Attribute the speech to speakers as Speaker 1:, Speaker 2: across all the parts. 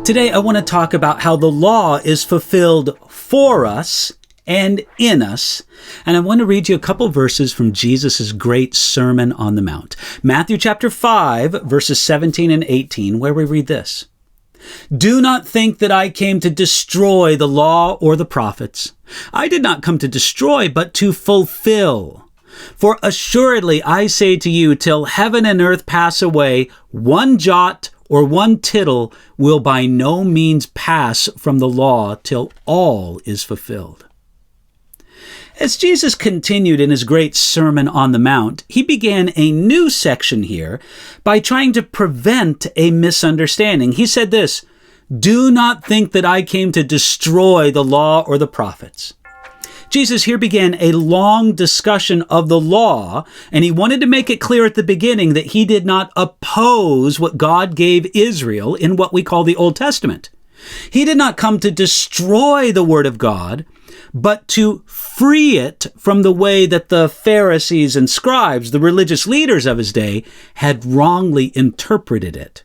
Speaker 1: Today, I want to talk about how the law is fulfilled for us and in us. And I want to read you a couple verses from Jesus' great Sermon on the Mount. Matthew chapter 5, verses 17 and 18, where we read this. Do not think that I came to destroy the law or the prophets. I did not come to destroy, but to fulfill. For assuredly I say to you, till heaven and earth pass away, one jot or one tittle will by no means pass from the law till all is fulfilled. As Jesus continued in his great Sermon on the Mount, he began a new section here by trying to prevent a misunderstanding. He said this, do not think that I came to destroy the law or the prophets. Jesus here began a long discussion of the law, and he wanted to make it clear at the beginning that he did not oppose what God gave Israel in what we call the Old Testament. He did not come to destroy the Word of God, but to free it from the way that the Pharisees and scribes, the religious leaders of his day, had wrongly interpreted it.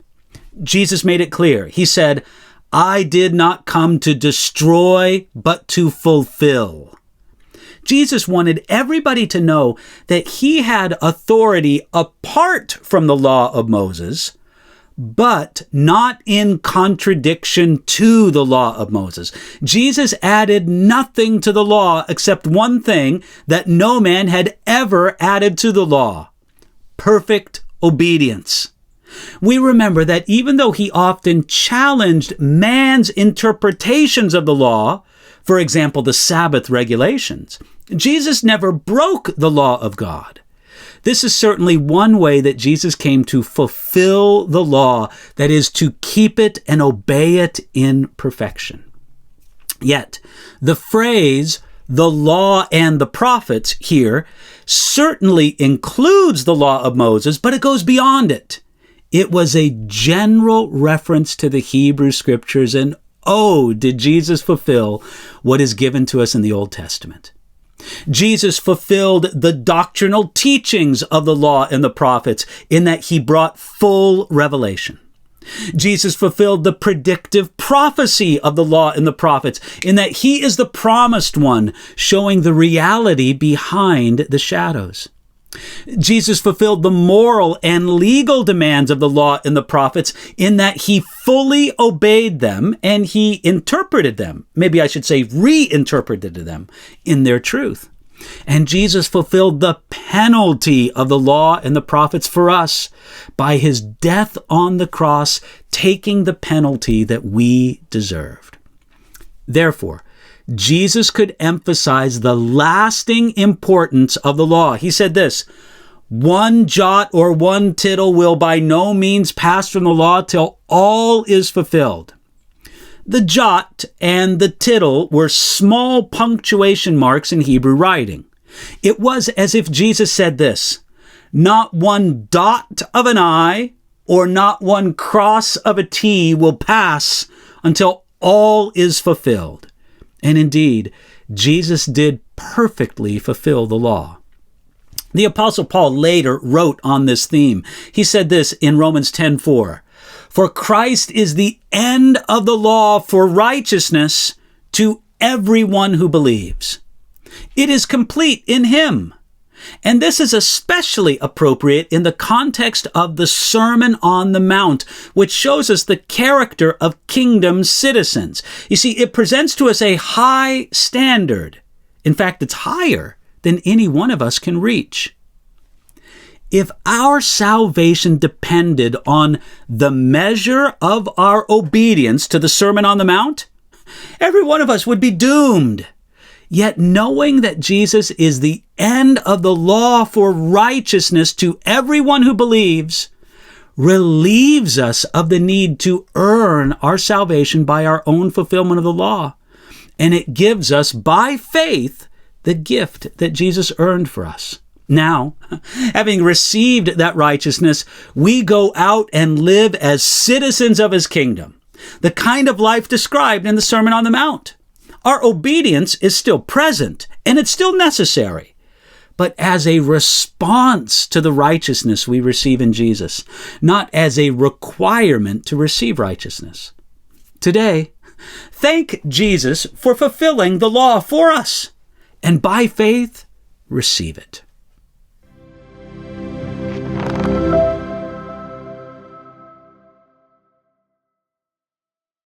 Speaker 1: Jesus made it clear. He said, I did not come to destroy, but to fulfill. Jesus wanted everybody to know that he had authority apart from the law of Moses, but not in contradiction to the law of Moses. Jesus added nothing to the law except one thing that no man had ever added to the law: perfect obedience. We remember that even though he often challenged man's interpretations of the law, for example, the Sabbath regulations, Jesus never broke the law of God. This is certainly one way that Jesus came to fulfill the law, that is, to keep it and obey it in perfection. Yet, the phrase, the law and the prophets here, certainly includes the law of Moses, but it goes beyond it. It was a general reference to the Hebrew Scriptures, and oh, did Jesus fulfill what is given to us in the Old Testament. Jesus fulfilled the doctrinal teachings of the law and the prophets in that he brought full revelation. Jesus fulfilled the predictive prophecy of the law and the prophets in that he is the promised one, showing the reality behind the shadows. Jesus fulfilled the moral and legal demands of the law and the prophets in that he fully obeyed them and he interpreted them. Maybe I should say reinterpreted them in their truth. And Jesus fulfilled the penalty of the law and the prophets for us by his death on the cross, taking the penalty that we deserved. Therefore, Jesus could emphasize the lasting importance of the law. He said this, one jot or one tittle will by no means pass from the law till all is fulfilled. The jot and the tittle were small punctuation marks in Hebrew writing. It was as if Jesus said this, not one dot of an I or not one cross of a T will pass until all is fulfilled. And indeed, Jesus did perfectly fulfill the law. The Apostle Paul later wrote on this theme. He said this in Romans 10:4, for Christ is the end of the law for righteousness to everyone who believes. It is complete in him. And this is especially appropriate in the context of the Sermon on the Mount, which shows us the character of kingdom citizens. You see, it presents to us a high standard. In fact, it's higher than any one of us can reach. If our salvation depended on the measure of our obedience to the Sermon on the Mount, every one of us would be doomed. Yet knowing that Jesus is the end of the law for righteousness to everyone who believes relieves us of the need to earn our salvation by our own fulfillment of the law. And it gives us, by faith, the gift that Jesus earned for us. Now, having received that righteousness, we go out and live as citizens of his kingdom, the kind of life described in the Sermon on the Mount. Our obedience is still present, and it's still necessary, but as a response to the righteousness we receive in Jesus, not as a requirement to receive righteousness. Today, thank Jesus for fulfilling the law for us, and by faith, receive it.